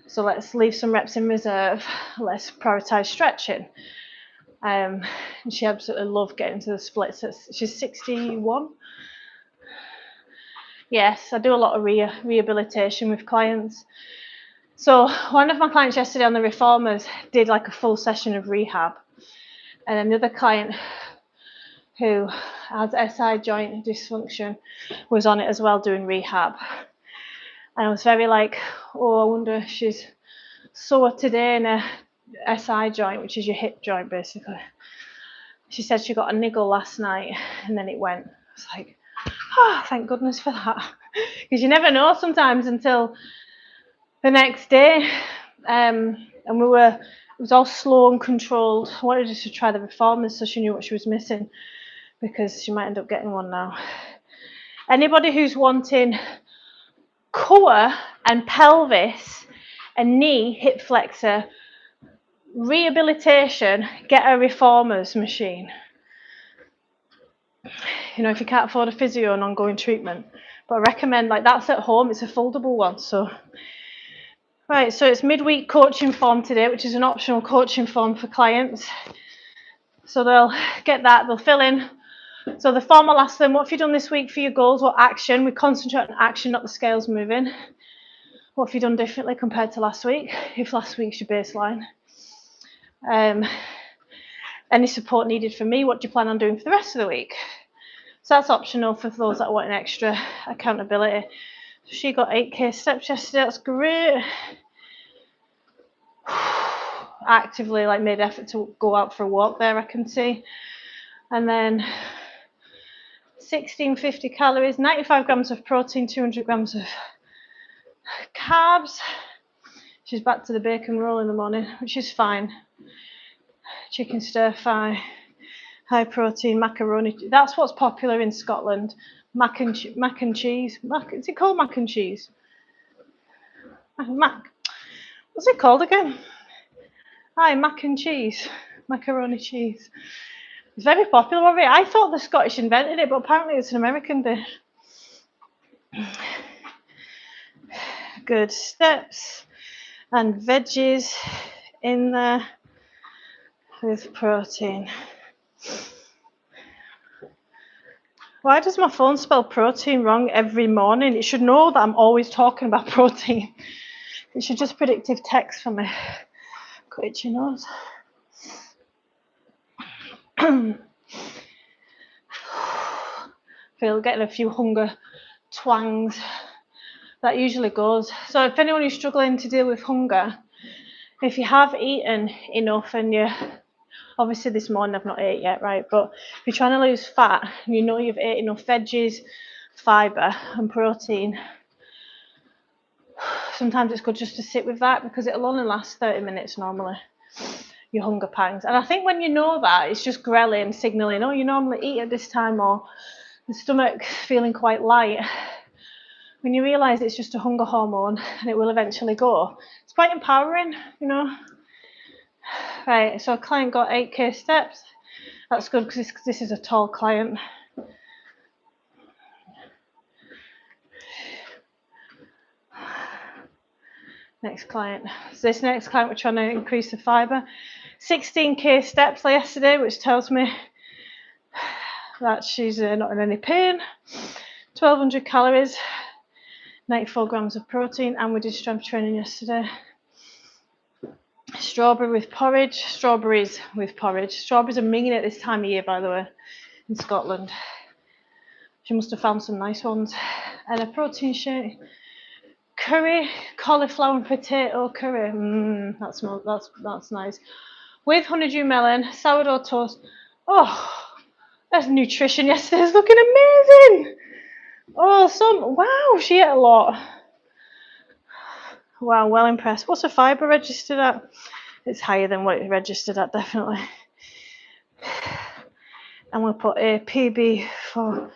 So let's leave some reps in reserve. Let's prioritise stretching. And she absolutely loved getting to the splits. She's 61. Yes, I do a lot of rehabilitation with clients. So one of my clients yesterday on the reformers did like a full session of rehab. And another client who has SI joint dysfunction was on it as well, doing rehab. And I was very like, oh, I wonder if she's sore today in a SI joint, which is your hip joint basically. She said she got a niggle last night and then it went. I was like, oh, thank goodness for that. Because you never know sometimes until the next day. And it was all slow and controlled. I wanted her to try the reformers so she knew what she was missing, because she might end up getting one now. Anybody who's wanting core and pelvis and knee hip flexor rehabilitation, get a reformers machine. You know, if you can't afford a physio and ongoing treatment. But I recommend, like, that's at home, it's a foldable one. So right, so it's midweek coaching form today, which is an optional coaching form for clients. So they'll get that, they'll fill in. So the form will ask them, what have you done this week for your goals? What action? We concentrate on action, not the scales moving. What have you done differently compared to last week, if last week's your baseline? Any support needed from me? What do you plan on doing for the rest of the week? So that's optional for those that want an extra accountability. She got 8k steps yesterday, that's great. Actively made effort to go out for a walk there, I can see. And then 1650 calories, 95 grams of protein, 200 grams of carbs. She's back to the bacon roll in the morning, which is fine. Chicken stir fry, high protein macaroni. That's what's popular in Scotland. Mac and cheese. Is it called mac and cheese? What's it called again? Hi, mac and cheese. Macaroni cheese. It's very popular over here. I thought the Scottish invented it, but apparently it's an American dish. Good steps and veggies in there with protein. Why does my phone spell protein wrong every morning? It should know that I'm always talking about protein. It should just predictive text for me. Got itchy nose. Feel getting a few hunger twangs. That usually goes. So if anyone is struggling to deal with hunger, if you have eaten enough and you obviously this morning I've not ate yet, right? But if you're trying to lose fat and you know you've ate enough veggies, fibre and protein, sometimes it's good just to sit with that because it'll only last 30 minutes normally, your hunger pangs. And I think when you know that, it's just ghrelin signalling, oh, you normally eat at this time, or the stomach feeling quite light. When you realise it's just a hunger hormone and it will eventually go, it's quite empowering, you know. Right, so a client got 8k steps. That's good because this is a tall client. Next client. So this next client, we're trying to increase the fibre. 16k steps yesterday, which tells me that she's not in any pain. 1200 calories, 94 grams of protein, and we did strength training yesterday. Strawberry with porridge. Strawberries with porridge. Strawberries are minging at this time of year, by the way, in Scotland. She must have found some nice ones. And a protein shake. Curry, cauliflower and potato curry. That's nice. With honeydew melon, sourdough toast. Oh, that's nutrition yesterday's looking amazing. Oh, wow, she ate a lot. Wow, well impressed. What's the fibre registered at? It's higher than what it registered at, definitely. And we'll put a PB for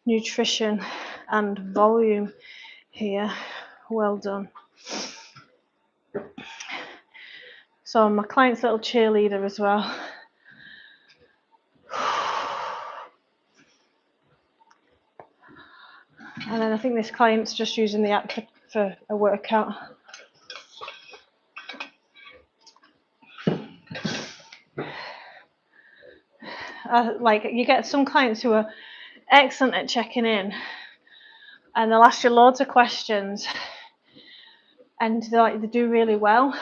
nutrition and volume here. Well done. So my client's little cheerleader as well. And then I think this client's just using the app for a workout. Like you get some clients who are excellent at checking in and they'll ask you loads of questions and they do really well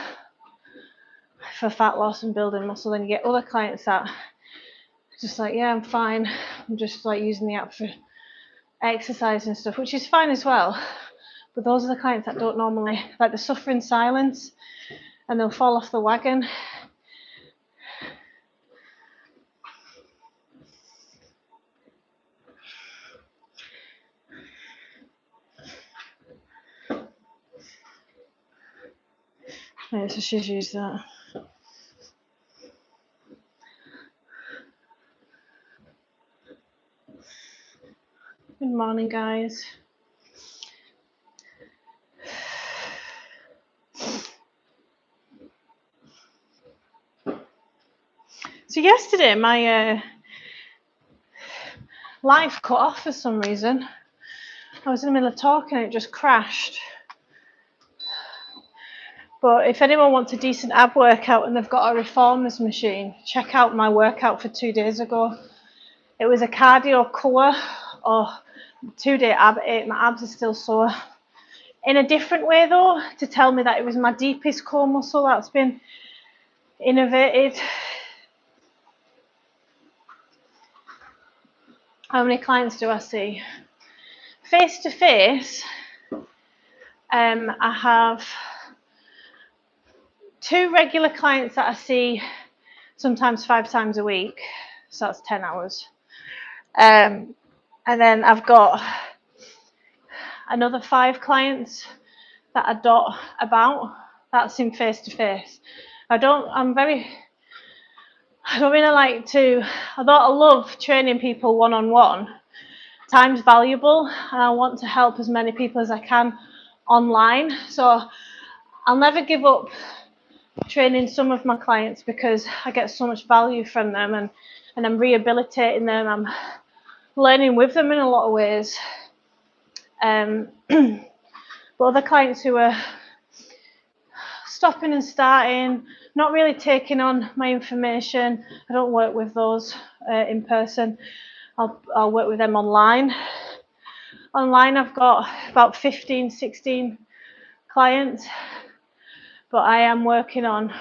for fat loss and building muscle. Then you get other clients that just like, yeah, I'm fine, I'm just like using the app for exercise and stuff, which is fine as well, but those are the clients that don't normally, like, they suffer in silence and they'll fall off the wagon. Right, so she's used that. Good morning, guys. So yesterday my live cut off for some reason. I was in the middle of talking and it just crashed. But if anyone wants a decent ab workout and they've got a reformers machine, check out my workout for 2 days ago. It was a cardio core or 2-day ab. My abs are still sore. In a different way though, to tell me that it was my deepest core muscle that's been innovated. How many clients do I see? Face to face, I have 2 regular clients that I see sometimes 5 times a week, so that's 10 hours. And then I've got another 5 clients that I dot about. That's in face-to-face. I don't really like to, although I love training people one-on-one, time's valuable and I want to help as many people as I can online. So I'll never give up training some of my clients because I get so much value from them, and I'm rehabilitating them. I'm learning with them in a lot of ways. But other clients who are stopping and starting, not really taking on my information, I don't work with those in person. I'll work with them online. Online I've got about 15, 16 clients, but I am working on,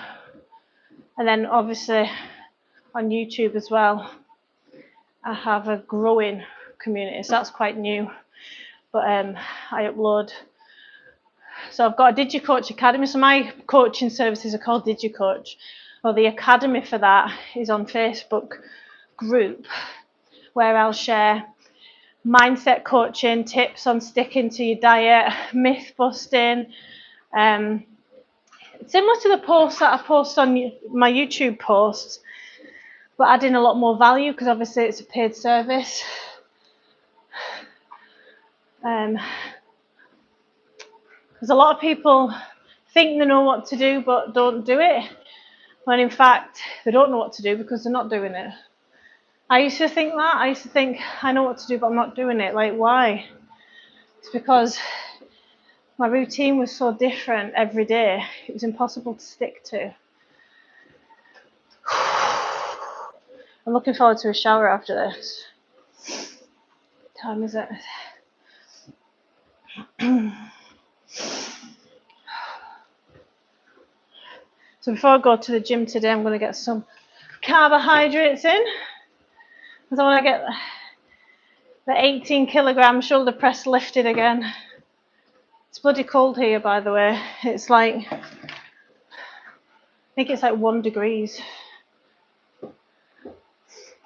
and then obviously on YouTube as well, I have a growing community, so that's quite new. But I upload. So I've got a DigiCoach Academy. So my coaching services are called DigiCoach. Well, the academy for that is on Facebook group, where I'll share mindset coaching, tips on sticking to your diet, myth busting. Similar to the posts that I post on my YouTube posts, but adding a lot more value because obviously it's a paid service. Because a lot of people think they know what to do but don't do it, when in fact they don't know what to do because they're not doing it. I used to think that. I used to think I know what to do but I'm not doing it. Like, why? It's because my routine was so different every day. It was impossible to stick to. I'm looking forward to a shower after this. What time is it? So before I go to the gym today, I'm going to get some carbohydrates in, because I want to get the 18 kilogram shoulder press lifted again. It's bloody cold here, by the way. It's like, I think it's like 1 degree.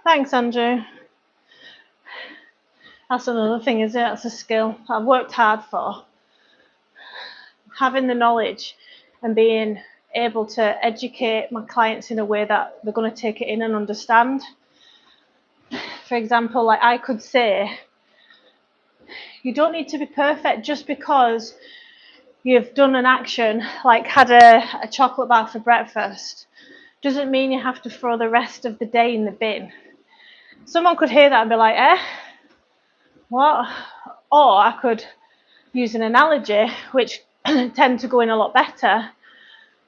Thanks, Andrew. That's another thing, is it? That's a skill I've worked hard for. Having the knowledge and being able to educate my clients in a way that they're going to take it in and understand. For example, like I could say, you don't need to be perfect just because you've done an action, like had a chocolate bar for breakfast, doesn't mean you have to throw the rest of the day in the bin. Someone could hear that and be like, what? Or I could use an analogy, which tend to go in a lot better.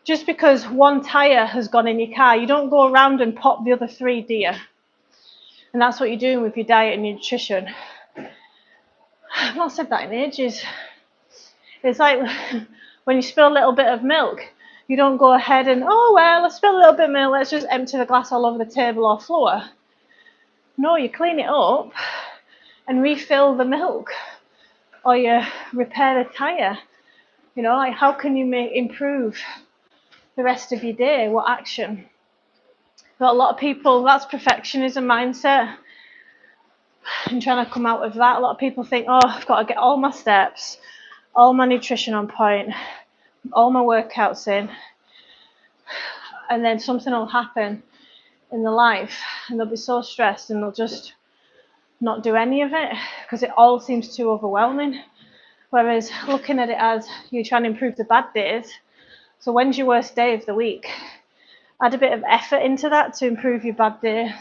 Just because one tyre has gone in your car, you don't go around and pop the other 3, do you? And that's what you're doing with your diet and your nutrition. I've not said that in ages. It's like when you spill a little bit of milk, you don't go ahead and, oh, well, I spilled a little bit of milk, let's just empty the glass all over the table or floor. No, you clean it up and refill the milk, or you repair the tyre. You know, like how can you improve the rest of your day? What action? But a lot of people, that's perfectionism mindset. And trying to come out of that, a lot of people think, oh, I've got to get all my steps, all my nutrition on point, all my workouts in, and then something will happen in their life and they'll be so stressed and they'll just not do any of it because it all seems too overwhelming. Whereas looking at it as you're trying to improve the bad days, so when's your worst day of the week? Add a bit of effort into that to improve your bad day, and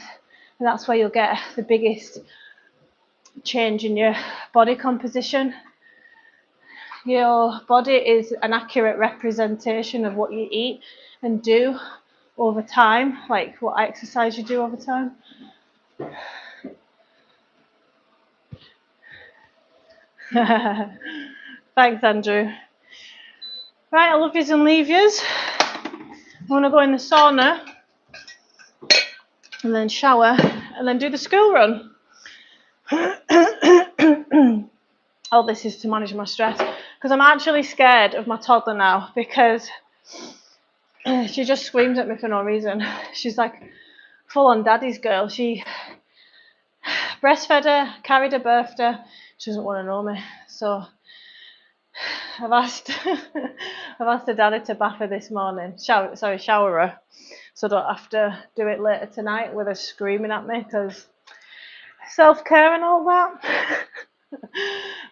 that's where you'll get the biggest change in your body composition. Your body is an accurate representation of what you eat and do over time, like what exercise you do over time. Thanks, Andrew. Right, I love yous and leave yous. I want to go in the sauna and then shower and then do the school run. All this is to manage my stress, because I'm actually scared of my toddler now, because she just screams at me for no reason. She's like full on daddy's girl. She breastfed her, carried her, birthed her. She doesn't want to know me. So I've asked I've asked the daddy to bath her this morning. Shower her, so I don't have to do it later tonight with her screaming at me because self-care and all that.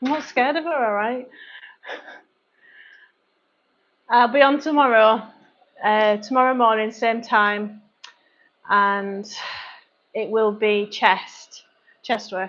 I'm not scared of her, all right. I'll be on tomorrow, tomorrow morning, same time, and it will be chest work.